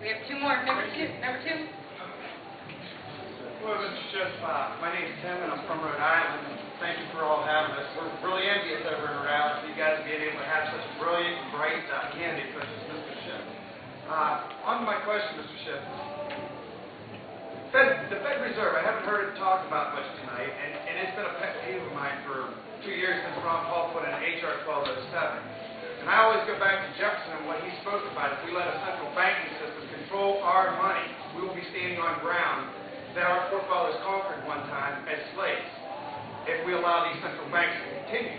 We have two more. Number two. Hello, Mr. Schiff. My name's Tim, and I'm from Rhode Island. Thank you for all having us. We're really envious over in Rhode Island for you guys being able to have such a brilliant and bright candidate such as Mr. Schiff. On to my question, Mr. Schiff. The Fed Reserve, I haven't heard it talked about much tonight, and it's been a pet peeve of mine for 2 years since Ron Paul put in H.R. 1207. And I always go back to Jefferson and what he spoke about. If we let a central banking system control our money, we will be standing on ground that our forefathers conquered one time as slaves, if we allow these central banks to continue.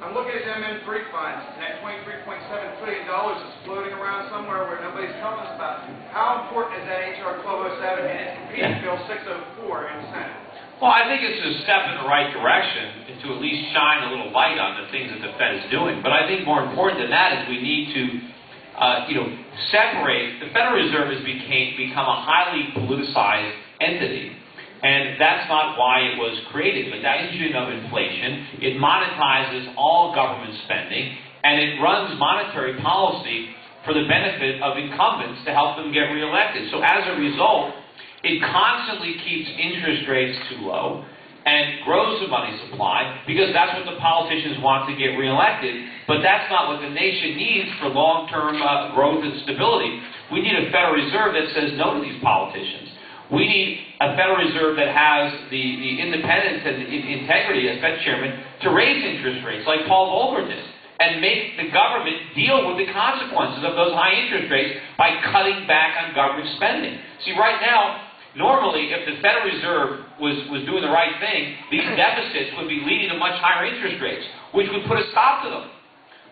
I'm looking at MN3 funds, and that $23.7 trillion is floating around somewhere where nobody's telling us about. How important is that H.R. 1207 and its competing Bill 604 in the Senate? Well, I think it's a step in the right direction to at least shine a little light on the things that the Fed is doing. But I think more important than that is we need to separate. The Federal Reserve has become a highly politicized entity, and that's not why it was created. But that engine of inflation, it monetizes all government spending, and it runs monetary policy for the benefit of incumbents to help them get reelected. So as a result, it constantly keeps interest rates too low and grows the money supply because that's what the politicians want to get reelected. But that's not what the nation needs for long-term growth and stability. We need a Federal Reserve that says no to these politicians. We need a Federal Reserve that has the independence and the integrity as Fed chairman to raise interest rates like Paul Volcker did and make the government deal with the consequences of those high interest rates by cutting back on government spending. See, right now, normally, if the Federal Reserve was doing the right thing, these deficits would be leading to much higher interest rates, which would put a stop to them.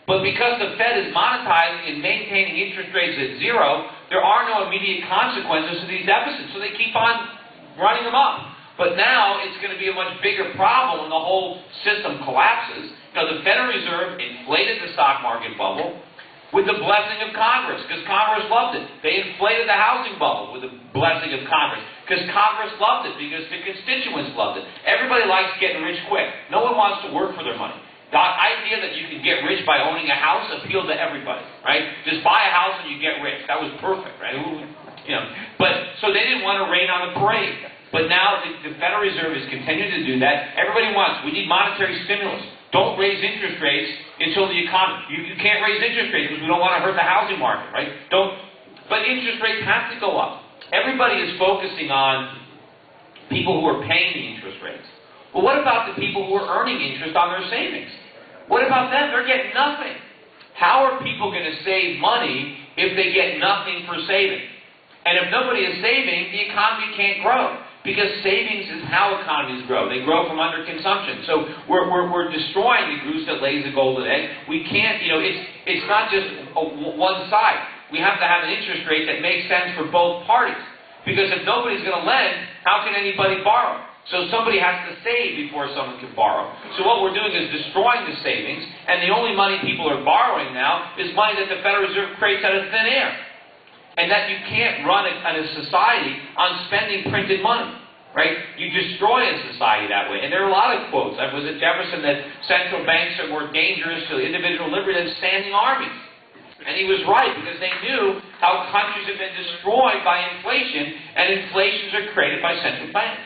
But because the Fed is monetizing and maintaining interest rates at zero, there are no immediate consequences to these deficits, so they keep on running them up. But now it's going to be a much bigger problem when the whole system collapses. You know, the Federal Reserve inflated the stock market bubble with the blessing of Congress, because Congress loved it. They inflated the housing bubble with the blessing of Congress, because Congress loved it, because the constituents loved it. Everybody likes getting rich quick. No one wants to work for their money. The idea that you can get rich by owning a house appealed to everybody, right? Just buy a house and you get rich. That was perfect, right? But so they didn't want to rain on the parade. But now the Federal Reserve is continuing to do that. Everybody wants. We need monetary stimulus. Don't raise interest rates until the economy. You can't raise interest rates because we don't want to hurt the housing market, right? But interest rates have to go up. Everybody is focusing on people who are paying the interest rates. Well, what about the people who are earning interest on their savings? What about them? They're getting nothing. How are people going to save money if they get nothing for saving? And if nobody is saving, the economy can't grow. Because savings is how economies grow. They grow from underconsumption. So we're destroying the goose that lays the golden egg. We can't, it's not just one side. We have to have an interest rate that makes sense for both parties. Because if nobody's going to lend, how can anybody borrow? So somebody has to save before someone can borrow. So what we're doing is destroying the savings, and the only money people are borrowing now is money that the Federal Reserve creates out of thin air. And that you can't run a society on spending printed money, right? You destroy a society that way. And there are a lot of quotes. I was at Jefferson that central banks are more dangerous to individual liberty than standing armies. And he was right, because they knew how countries have been destroyed by inflation, and inflations are created by central banks.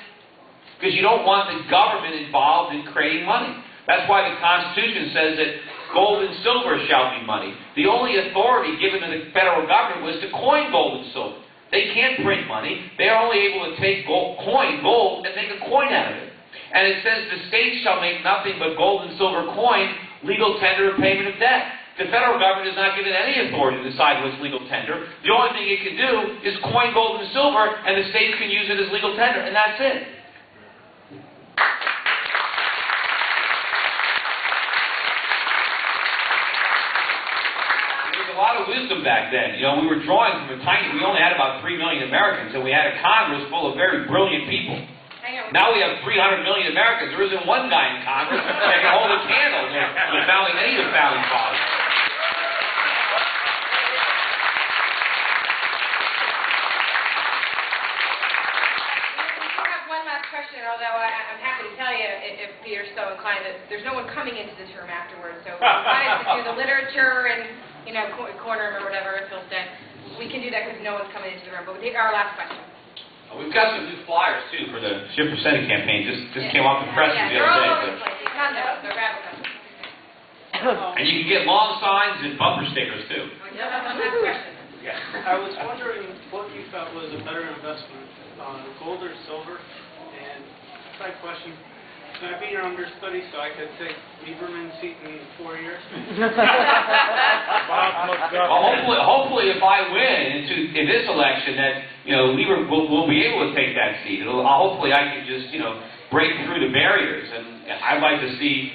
Because you don't want the government involved in creating money. That's why the Constitution says that gold and silver shall be money. The only authority given to the federal government was to coin gold and silver. They can't print money. They're only able to take coin gold and make a coin out of it. And it says the states shall make nothing but gold and silver coin, legal tender, and payment of debt. The federal government is not given any authority to decide what's legal tender. The only thing it can do is coin gold and silver, and the states can use it as legal tender, and that's it. A lot of wisdom back then. We were drawing from we only had about 3 million Americans, and we had a Congress full of very brilliant people. Now we have 300 million Americans. There isn't one guy in Congress that can hold a candle to any of the founding fathers. Question, although I'm happy to tell you, if Peter's so inclined, that there's no one coming into this room afterwards. So we wanted to do the literature and corner room or whatear, if you'll stay. we can do that because no one's coming into the room. But our last question. We've got some new flyers, too, for the Schiff for Senate campaign. Just came off the press the They're all other over day. the place. They found them. They're rabble. And you can get lawn signs and bumper stickers, too. Last question. Yeah. I was wondering what you felt was a better investment, gold or silver? And side question, can I be your understudy so I could take Lieberman's seat in 4 years? Well, hopefully, if I win in this election, that Lieber will be able to take that seat. Hopefully, I can just break through the barriers, and I'd like to see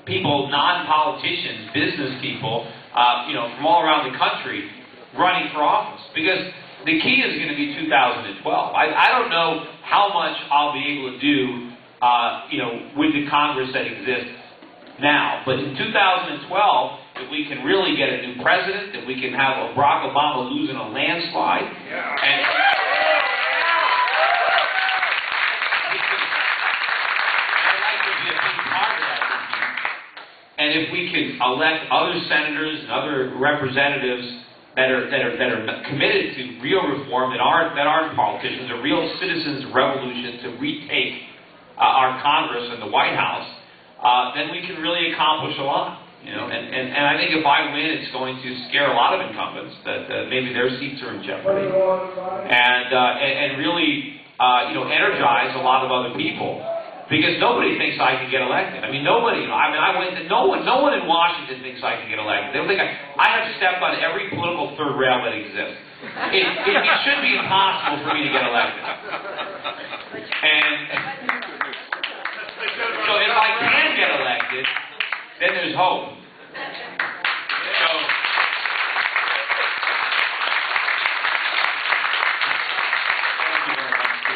people, non-politicians, business people, from all around the country running for office, because the key is going to be 2012. I don't know how much I'll be able to do, with the Congress that exists now. But in 2012, if we can really get a new president, if we can have a Barack Obama lose in a landslide, and I'd like to be a big part of that. And if we can elect other senators and other representatives that are committed to real reform, that aren't politicians, a real citizens' revolution to retake our Congress and the White House, then we can really accomplish a lot. And I think if I win, it's going to scare a lot of incumbents that maybe their seats are in jeopardy, and really energize a lot of other people. Because nobody thinks I can get elected. I mean, nobody. I went. No one in Washington thinks I can get elected. They don't think I have stepped on every political third rail that exists. It should be impossible for me to get elected. And so, if I can get elected, then there's hope.